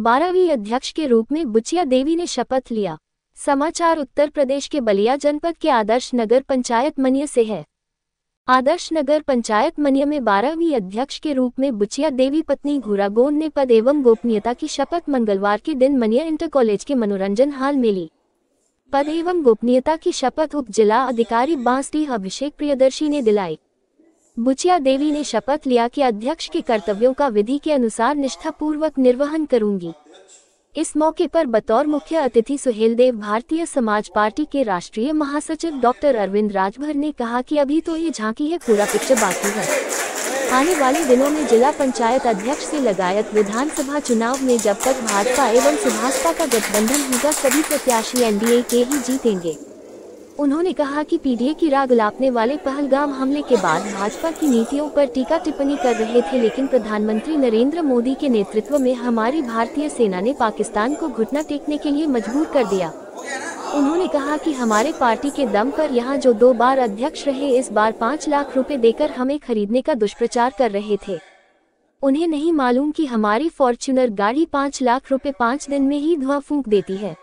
12वीं अध्यक्ष के रूप में बुचिया देवी ने शपथ लिया। समाचार उत्तर प्रदेश के बलिया जनपद के आदर्श नगर पंचायत मनिया से है। आदर्श नगर पंचायत मनिया में 12वीं अध्यक्ष के रूप में बुचिया देवी पत्नी घूरा गोंद ने पद एवं गोपनीयता की शपथ मंगलवार के दिन मनिया इंटर कॉलेज के मनोरंजन हॉल में ली। पद एवं गोपनीयता की शपथ उप जिला अधिकारी बांसडीह अभिषेक प्रियदर्शी ने दिलाई। बुचिया देवी ने शपथ लिया कि अध्यक्ष के कर्तव्यों का विधि के अनुसार निष्ठापूर्वक निर्वहन करूंगी। इस मौके पर बतौर मुख्य अतिथि सुहेलदेव भारतीय समाज पार्टी के राष्ट्रीय महासचिव डॉक्टर अरविंद राजभर ने कहा कि अभी तो ये झांकी है, पूरा पिक्चर बाकी है। आने वाले दिनों में जिला पंचायत अध्यक्ष से लगायत विधानसभा चुनाव में जब तक भाजपा एवं सुभाषपा का गठबंधन होगा सभी प्रत्याशी एनडीए के ही जीतेंगे। उन्होंने कहा कि पीडीए की राग लापने वाले पहलगाम हमले के बाद भाजपा की नीतियों पर टीका टिप्पणी कर रहे थे, लेकिन प्रधानमंत्री नरेंद्र मोदी के नेतृत्व में हमारी भारतीय सेना ने पाकिस्तान को घुटना टेकने के लिए मजबूर कर दिया। उन्होंने कहा कि हमारे पार्टी के दम पर यहाँ जो 2 बार अध्यक्ष रहे इस बार 5 लाख रुपए देकर हमें खरीदने का दुष्प्रचार कर रहे थे। उन्हें नहीं मालूम कि हमारी फॉर्च्यूनर गाड़ी 5 लाख रुपए 5 दिन में ही धुआं फूंक देती है।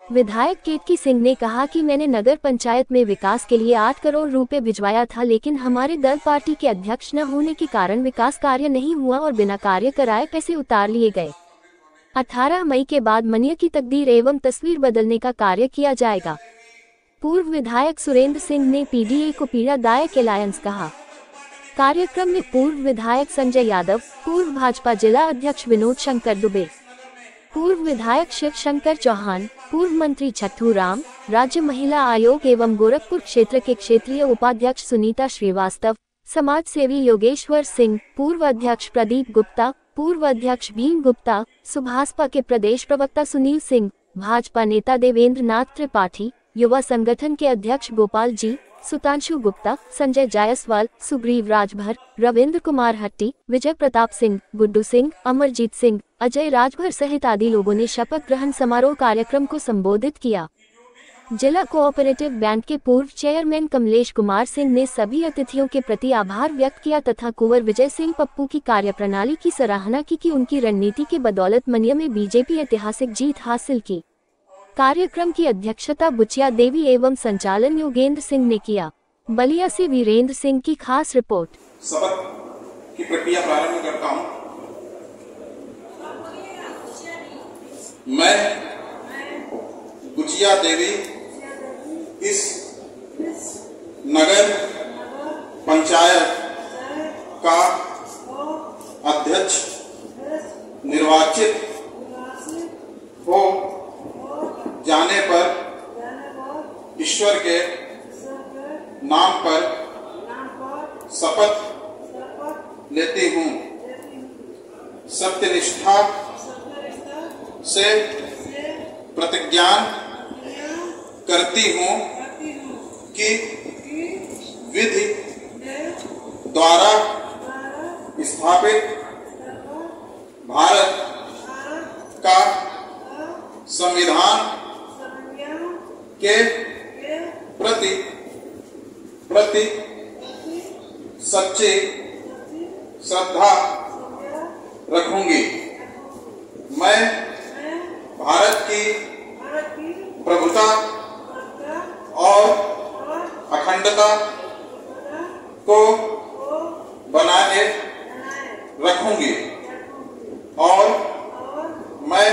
विधायक केतकी सिंह ने कहा कि मैंने नगर पंचायत में विकास के लिए 8 करोड़ रुपए भिजवाया था, लेकिन हमारे दल पार्टी के अध्यक्ष न होने के कारण विकास कार्य नहीं हुआ और बिना कार्य कराए पैसे उतार लिए गए। 18 मई के बाद मनिया की तकदीर एवं तस्वीर बदलने का कार्य किया जाएगा। पूर्व विधायक सुरेंद्र सिंह ने पीडीए को पीड़ादायक एलायंस कहा। कार्यक्रम में पूर्व विधायक संजय यादव, पूर्व भाजपा जिला अध्यक्ष विनोद शंकर दुबे, पूर्व विधायक शिव शंकर चौहान, पूर्व मंत्री छट्टू राम, राज्य महिला आयोग एवं गोरखपुर क्षेत्र के क्षेत्रीय उपाध्यक्ष सुनीता श्रीवास्तव, समाज सेवी योगेश्वर सिंह, पूर्व अध्यक्ष प्रदीप गुप्ता, पूर्व अध्यक्ष भीम गुप्ता, सुभाषपा के प्रदेश प्रवक्ता सुनील सिंह, भाजपा नेता देवेंद्र नाथ त्रिपाठी, युवा संगठन के अध्यक्ष गोपाल जी, सुतांशु गुप्ता, संजय जायसवाल, सुग्रीव राजभर, रविंद्र कुमार हट्टी, विजय प्रताप सिंह, गुड्डू सिंह, अमरजीत सिंह, अजय राजभर सहित आदि लोगों ने शपथ ग्रहण समारोह कार्यक्रम को संबोधित किया। जिला कोऑपरेटिव बैंक के पूर्व चेयरमैन कमलेश कुमार सिंह ने सभी अतिथियों के प्रति आभार व्यक्त किया तथा कुंवर विजय सिंह पप्पू की कार्यप्रणाली की सराहना की कि उनकी रणनीति के बदौलत मनिया में बीजेपी ऐतिहासिक जीत हासिल की। कार्यक्रम की अध्यक्षता बुचिया देवी एवं संचालन योगेंद्र सिंह ने किया। बलिया से वीरेंद्र सिंह की खास रिपोर्ट। शपथ की प्रक्रिया प्रारंभ करता हूं। मैं बुचिया देवी इस नगर पंचायत का अध्यक्ष निर्वाचित हो जाने पर ईश्वर के नाम पर शपथ लेती हूँ। सत्यनिष्ठा से प्रतिज्ञा करती हूँ कि विधि द्वारा स्थापित भारत का संविधान के प्रति सच्ची श्रद्धा रखूंगी। मैं भारत की प्रभुता और अखंडता को बनाए रखूंगी और मैं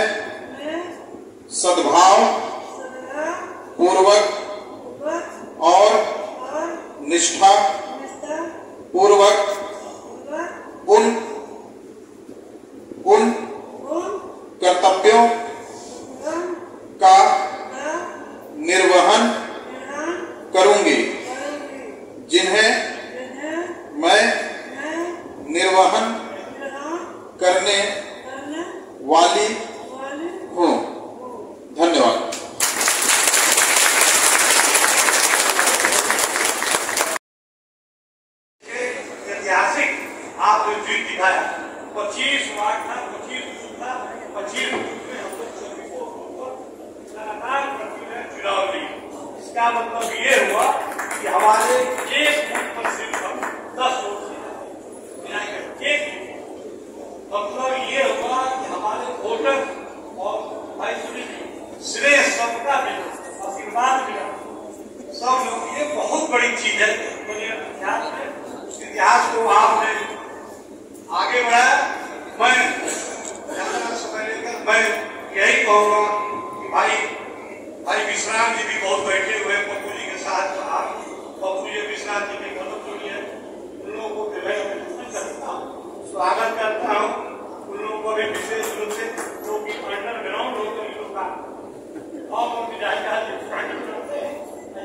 सद्भाव पूर्वक और निष्ठा पूर्वक उन कर्तव्यों का निर्वहन करूंगी जिन्हें मैं निर्वहन करने वाली हूँ। धन्यवाद। ऐतिहासिक आप जो जीत दिखाया 25 वार्ड था, 25 बूथ था, 25 बूथ में हम लोग सभी को लगातार चुनाव ली। इसका मतलब ये हुआ कि हमारे एक बूथ पर सिर्फ 10 वोट थे, मतलब ये हुआ कि हमारे वोटर बड़ी चीज है। इतिहास को आपने आगे बढ़ाया। मैं यही कहूँगा कि भाई विश्राम जी भी बहुत बैठे हुए पप्पू जी के साथ। आप पप्पू जी विश्राम जी के मतलब जो है उन लोगों को स्वागत करता हूँ। उन लोगों को भी विशेष रूप से जो कि अंडरग्राउंड होते हैं लोग का और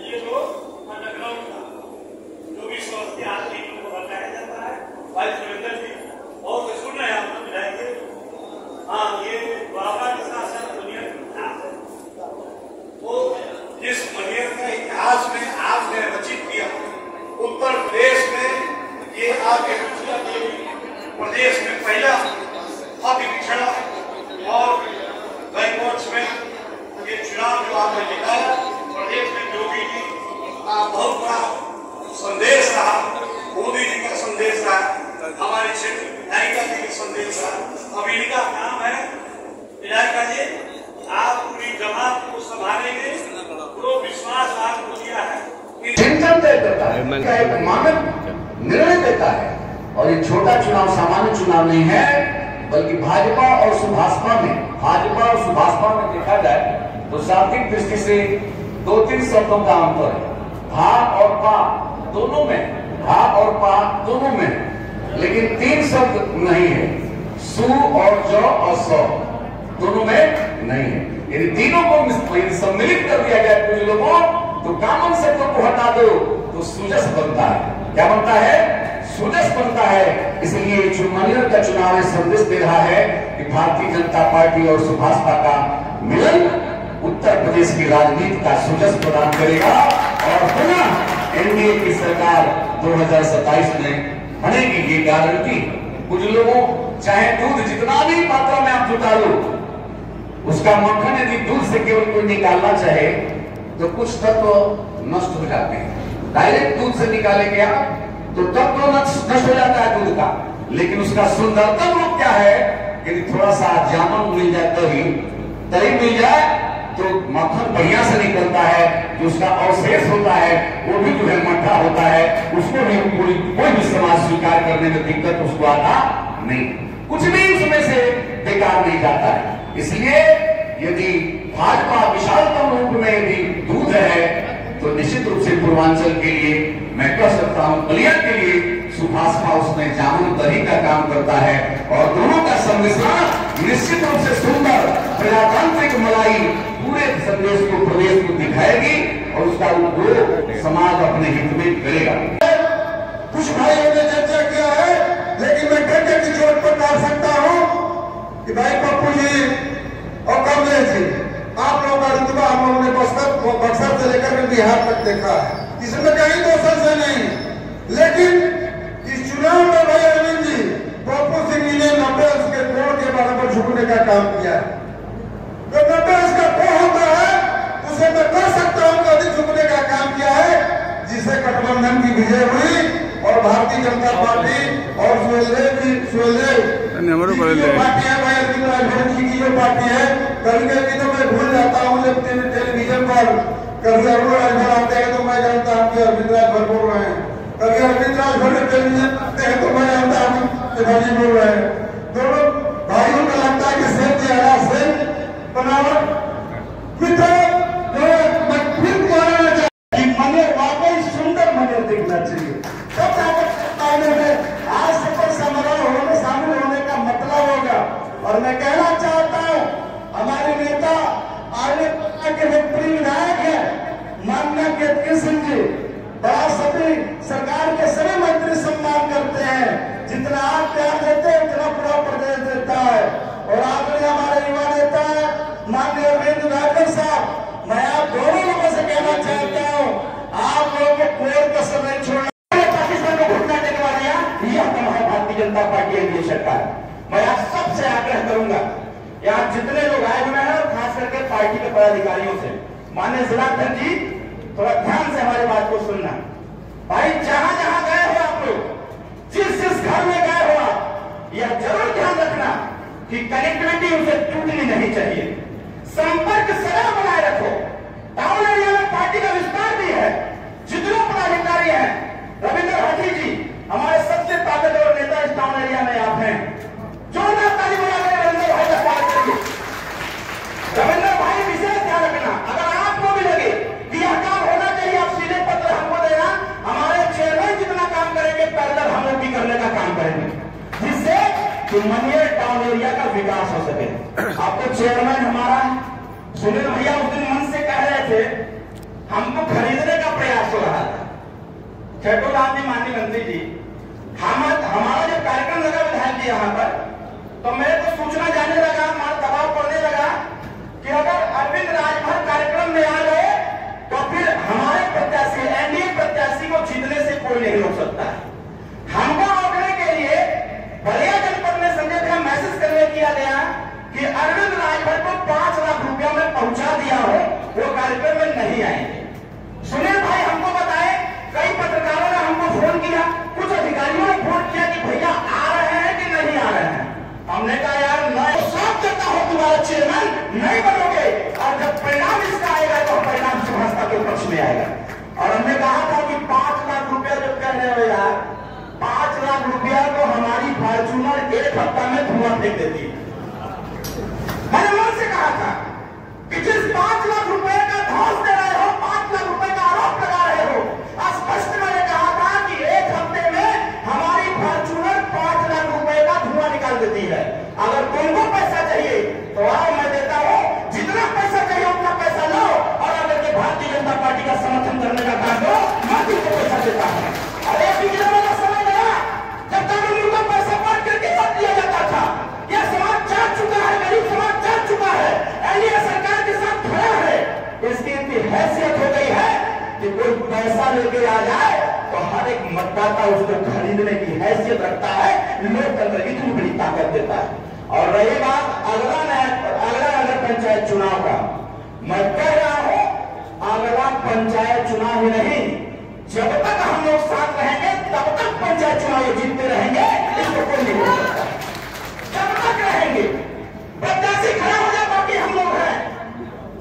ये लोग अंडरग्राउंड का जो भी स्वास्थ्य आदमी को बताया जाता है। भाई सुरेंद्र जी बहुत सुन रहे हैं आप लोग जाएंगे। हाँ, ये बाबा के साथ साथ दुनिया का इतिहास है। वो जिस मनियर का इतिहास में आपने रचित किया उत्तर प्रदेश में, ये आपके प्रदेश में पहला अति पिछड़ा और बैकवर्ड्स में ये चुनाव जो आपने निकाला प्रदेश में योगी जी का बहुत बड़ा संदेश रहा, मोदी जी का संदेश रहा, हमारे क्षेत्र विधायिका जी का संदेश रहा। अब इनका काम है विधायिका जी आप पूरी जमात को संभालेंगे, पूरा विश्वास आपको दिया है। एक मानक निर्णय देता है और ये छोटा चुनाव सामान्य चुनाव नहीं है, बल्कि भाजपा और सुभाषपा में देखा जाए तो शाब्दिक दृष्टि से 2-3 शब्दों का अंतर है। भा और पा दोनों में, लेकिन 3 शब्द नहीं है। सु और जौ और सौ दोनों में नहीं है। यदि तीनों को सम्मिलित कर दिया जाए कुछ लोगों तो कॉमन शब्दों को हटा दो तो सुजस बनता है। क्या बनता है? सुजस बनता है। इसलिए मनियर का चुनाव संदेश दे रहा है कि भारतीय जनता पार्टी और सुभाषपा का मिलन उत्तर प्रदेश की राजनीति का सुजस प्रदान करेगा और पुनः एनडीए की सरकार 2027 में बनेगी। ये गारंटी कुछ लोगों चाहे दूध जितना भी मात्रा में आप जुटा लो, उसका मक्खन यदि दूध से केवल कोई निकालना चाहे तो कुछ तत्व नष्ट हो जाते हैं। डायरेक्ट दूध से निकालेंगे आप तो तत्व नष्ट हो जाता है दूध का, लेकिन उसका सुंदरतम रूप क्या है? यदि थोड़ा सा जामुन मिल जाए, दही मिल जाए तो मक्खन बढ़िया से निकलता है। जो उसका अवशेष होता है वो भी जो है मट्ठा होता है, उसको भी कोई भी समाज स्वीकार करने में दिक्कत उसको आता नहीं, कुछ भी उसमें से बेकार नहीं जाता है। इसलिए यदि भाजपा विशालतम रूप में यदि दूध है तो निश्चित रूप से पूर्वांचल के लिए मैं कह सकता हूं, बलिया के लिए सुभाषपा उसमें जामुन दही का काम करता है और दोनों का सम्मिश्रण निश्चित रूप से सुंदर प्रजातांत्रिक मलाई पूरे प्रदेश को दिखाएगी और उसका उपयोग समाज अपने हित में करेगा। कुछ भाइयों ने चर्चा किया है, लेकिन मैं डंडे की चोट पर डाल सकता हूं कि भाई पप्पू जी और कमलेश जी, आप लोगों का रुतबा हम लोगों ने बक्सर से लेकर बिहार तक देखा है, इसमें कहीं दो से नहीं। लेकिन इस चुनाव में भाई अरविंद जी पप्पू सिंह जी ने 90 के कोण के बराबर झुकने का काम किया है। जो 90 का कोण होता है उसे मैं कह सकता हूं कि अधिक झुकने का काम किया है, जिसे गठबंधन की विजय हुई और भारतीय जनता पार्टी और सुहेलदेव पार्टी है, भाई अरविंद राजभर जी की जो पार्टी है, कभी कभी तो मैं भूल जाता हूँ जब टेलीविजन पर कभी अरविंद राजभर आते हैं तो मैं जानता हूँ कि अरविंद राजभर बोल रहे हैं, कभी अरविंद राजभर टेलीविजन आते हैं तो मैं जानता हूँ कि भाजी बोल रहे हैं। दोनों भाइयों को लगता है कि सेम दिया सेम बनावट मित्र जो फिर कहना चाहिए कि मने वाकई सुंदर मने दिखना चाहिए। सब आज से कोई समारोह होने शामिल होने का मतलब होगा। और मैं कहना चाहता हूँ हमारे नेता आर्य के लोकप्रिय विधायक है माननीय केतकी सिंह जी, बड़ा सभी सरकार के सभी मंत्री सम्मान करते हैं, जितना आप प्यार देते हैं उतना पूरा प्रदेश देता है। और आपने हमारे युवा नेता माननीय अरविंद राजभर साहब, मैं आप दोनों लोगों से कहना चाहता हूँ आप लोगों को कोई कसर नहीं छोड़ना। पाकिस्तान को घुटना टेकवा दिया, यह हमारी भारतीय जनता पार्टी एनडीए सरकार। मैं आप सबसे आग्रह करूंगा, यहाँ जितने लोग आए हुए हैं और खास करके पार्टी के पदाधिकारियों से, माननीय जिलाध्यक्ष जी थोड़ा ध्यान से हमारी बात को सुनना। भाई जहां जहां गए हो आप लोग, जिस घर में गए हो आप, यह जरूर ध्यान रखना कि कनेक्टिविटी उसे टूटनी नहीं चाहिए, संपर्क सदैव बनाए रखो। टाउन एरिया में पार्टी का विस्तार भी है, जितने पदाधिकारी हो सके। आपको चेयरमैन हमारा सुनील भैया उस दिन मन से कह रहे थे, हमको खरीदने का प्रयास हो रहा था। खेतोलाल जी, माननीय मंत्री जी, हमारा जो कार्यक्रम लगा विधायक जी यहाँ पर, तो मेरे को सूचना जाने लगा, हमारा दबाव पड़ने लगा कि अगर अरविंद राजभर कार्यक्रम में आ गए तो फिर हमारे प्रत्याशी, एनडीए प्रत्याशी को जीतने से कोई नहीं रोक सकता है। हमको रोकने के लिए बलिया जनपद में संजय भैया मैसेज करने किया गया कि अरविंद राजभर को 5 लाख रुपया में पहुंचा दिया हो, वो कार्यक्रम में नहीं आएंगे। सुनील भाई हमको बताए, कई पत्रकारों ने हमको फोन किया, कुछ अधिकारियों ने फोन किया कि भैया आ रहे हैं कि नहीं आ रहे हैं। हमने कहा यार मैं साफ करता हूं तुम्हारा चेयरमैन नहीं बनोगे, और जब परिणाम इसका आएगा तो परिणाम समझता के पक्ष में आएगा। और हमने कहा था कि 5 लाख रुपया जो कह रहे हो यार, 5 लाख रुपया तो हमारी फॉर्च्यूनर 1 हफ्ता में धुआं फेंक देती है। मैंने मन से कहा था कि जिस 5 लाख रुपए का धौंस दे रहे हो, 5 लाख रुपए का आरोप लगा रहे हो, स्पष्ट मैंने कहा था कि 1 हफ्ते में हमारी फॉर्च्यूनर 5 लाख रुपए का धुआं निकाल देती है। अगर तुमको पैसा चाहिए तो आओ, मैं देता हूं, जितना पैसा चाहिए उतना पैसा लो, और अगर के भारतीय जनता पार्टी का समर्थन करने का काम हो, मैं तुमको पैसा देता हूं। अरे पिछले वाला समय गया जब कानून का पैसा बांट करके वोट दिया जाता था। यह समाज जाग चुका है, गरीब समाज जाग चुका है, एनडीए सरकार के साथ खड़ा है। इसकी इतनी हैसियत हो गई है कि कोई पैसा लेके आ जाए तो हर एक मतदाता उसको खरीदने की हैसियत रखता है, लोकतंत्र की इतनी बड़ी ताकत देता है। और रही बात अगला नगर पंचायत चुनाव का, मैं कह रहा हूं अगला पंचायत चुनाव ही नहीं, जब तक हम लोग साथ रहेंगे तब तक पंचायत चुनाव जीतते रहेंगे, इसको कोई नहीं हो सकता। जब तक रहेंगे प्रत्याशी खड़ा हो जाए, बाकी हम लोग हैं,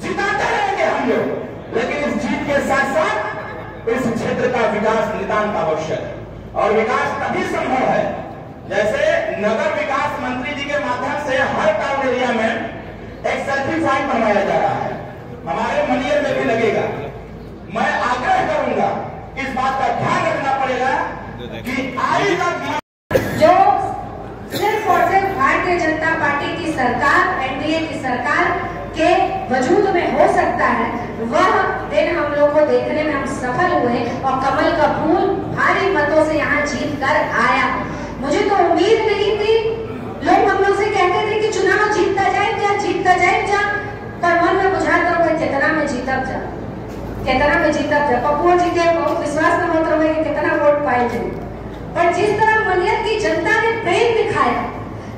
जिताते रहेंगे हम लोग। लेकिन इस जीत के साथ साथ इस क्षेत्र का विकास नितांत आवश्यक है, और विकास तभी संभव है जैसे नगर विकास मंत्री जी के माध्यम से हर टाउन एरिया में एक सेल्फी पॉइंट बनवाया जा रहा है, हमारे मनियर में भी लगेगा। मैं आग्रह करूंगा, इस बात का ध्यान रखना पड़ेगा कि आज तक जो सिर्फ और सिर्फ भारतीय जनता पार्टी की सरकार, एनडीए की सरकार के वजूद में हो सकता है, वह दिन हम लोग को देखने में हम सफल हुए और कमल का फूल भारी मतों से यहाँ जीत कर आया। मुझे तो उम्मीद नहीं थी, लोग हम लोग से कहते थे कि चुनाव जीतता जाए क्या, जीतता जाए क्या, पर मन में बुझाता हुआ कितना में जीतब जा, कितना में जीतब जा। पप्पू जी के बहुत विश्वास न होता हुआ कि कितना वोट पाएंगे, पर जिस तरह मनियर की जनता ने प्रेम दिखाया,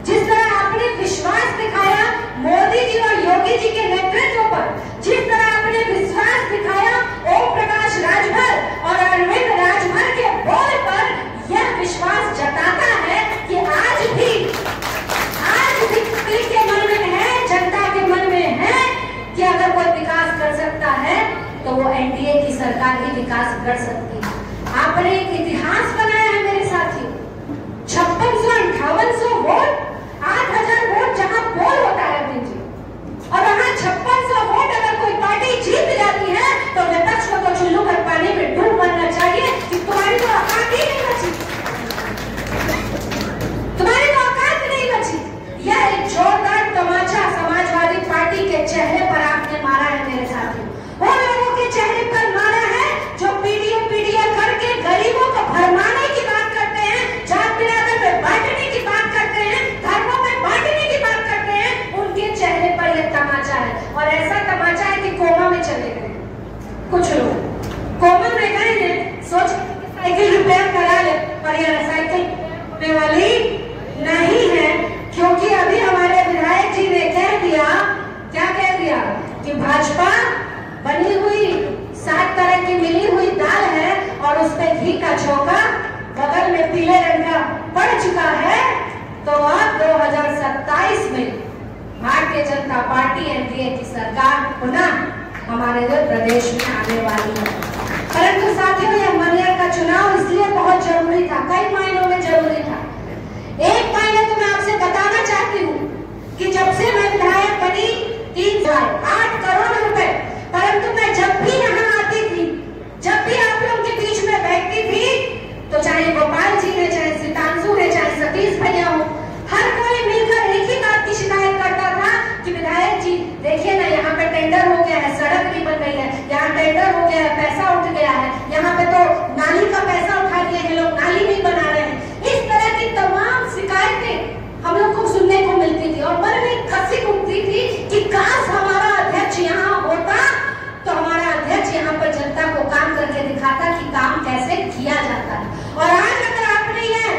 जिस तरह आपने विश्वास दिखाया मोदी जी और योगी जी के नेतृत्व पर, जिस तरह आपने विश्वास दिखाया ओम प्रकाश राजभर और अरविंद राजभर के बोल पर, यह विश्वास जताता है कि आज भी के मन में है, जनता के मन में है कि अगर कोई विकास कर सकता है तो वो एनडीए की सरकार ही विकास कर सकती है। आपने एक इतिहास बनाया है मेरे साथियों, 5658 वोट, 8000 वोट जहां पोल होता है अरविंद जी, और वहां 5600 वोट अगर कोई पार्टी जीत जाती है तो विपक्ष को तो चुल्लू कर पानी में डूब मरना चाहिए कि तुम्हारी तो औकात ही नहीं बची, तुम्हारी तो औकात नहीं बची। यह एक जोरदार तमाचा समाजवादी पार्टी के चेहरे पर आपने मारा है मेरे साथियों, वो लोगों के चेहरे पर मारा है जो पीडीए करके गरीबों को भरमाने की बात करते हैं, जात बिरादर में बांटने की बात करते हैं, धर्मों में बांटने की बात करते हैं, उनके चेहरे पर यह तमाचा है। और ऐसा तमाचा है कि कोमा में चले गए कुछ लोग, कोमा में गए हैं, सोच साइकिल रिपेयर करा ले, पर यह साइकिल होने वाली नहीं है, क्योंकि अभी हमारे विधायक जी ने कह दिया, क्या कह दिया कि भाजपा बनी हुई 7 तरह की मिली हुई दाल है और उस पे घी का झोंका बगल में पीले रंग का पड़ चुका है। तो अब 2027 में भारतीय जनता पार्टी एनडीए की सरकार पुनः हमारे प्रदेश में आने वाली है। परंतु साथियों, यह मनियर का चुनाव इसलिए बहुत जरूरी था, कई मायनों में जरूरी था। एक मायने तो मैं आपसे बताना चाहती हूँ कि जब से मैं विधायक बनी 8 करोड़ रुपए, परंतु मैं जब भी यहाँ आती थी, जब भी आप लोगों के बीच में बैठती थी, तो चाहे गोपाल जी है, चाहे सितांशु है, चाहे सतीश भैया हो, हर कोई मिलकर एक ही बात की शिकायत करता गया है, पैसा उठ गया है, यहाँ पे तो नाली का पैसा उठा लिए हैं लोग, नाली नहीं बना रहे हैं। इस तरह की तमाम शिकायतें हम लोग को सुनने को मिलती थी और मन में खसी उठती थी कि काश हमारा अध्यक्ष यहाँ होता तो हमारा अध्यक्ष यहाँ पर जनता को काम करके दिखाता कि काम कैसे किया जाता है। और आज अगर आपने ये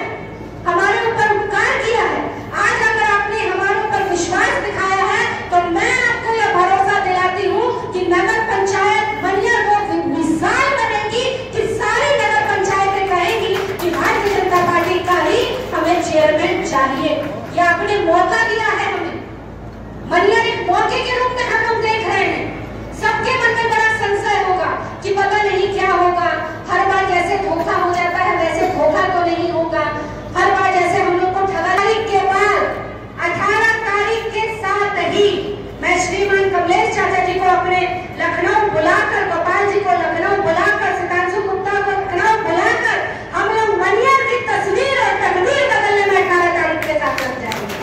हमारे ऊपर उपकार किया है, आज अगर आपने हमारे ऊपर विश्वास दिखाया है, तो मैं आपको यह भरोसा दिलाती हूँ कि नगर पंचायत मनिया को मिसाल बनेगी कि सारी नगर पंचायतें कहेंगी कि भारतीय जनता पार्टी का ही हमें चेयरमैन चाहिए। या आपने मौका दिया है हमें, मनिया एक मौके के रूप में हम लोग देख रहे हैं। सबके मन में बड़ा संशय होगा कि पता नहीं क्या होगा, हर बार जैसे धोखा हो जाता है वैसे धोखा तो नहीं होगा, हर बार जैसे हम लोग को तारीख के बाद 18 तारीख के साथ ही मैं श्रीमान कमलेश चाचा जी को अपने लखनऊ बुलाकर, गोपाल जी को लखनऊ बुलाकर, सितांशु गुप्ता को लखनऊ बुलाकर हम लोग मनिया की तस्वीर और तकदीर बदलने में 18 तारीख के साथ लग जाएंगे।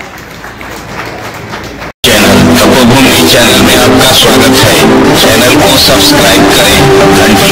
चैनल तपोभूमि चैनल में आपका स्वागत है। चैनल को सब्सक्राइब करें, घंटी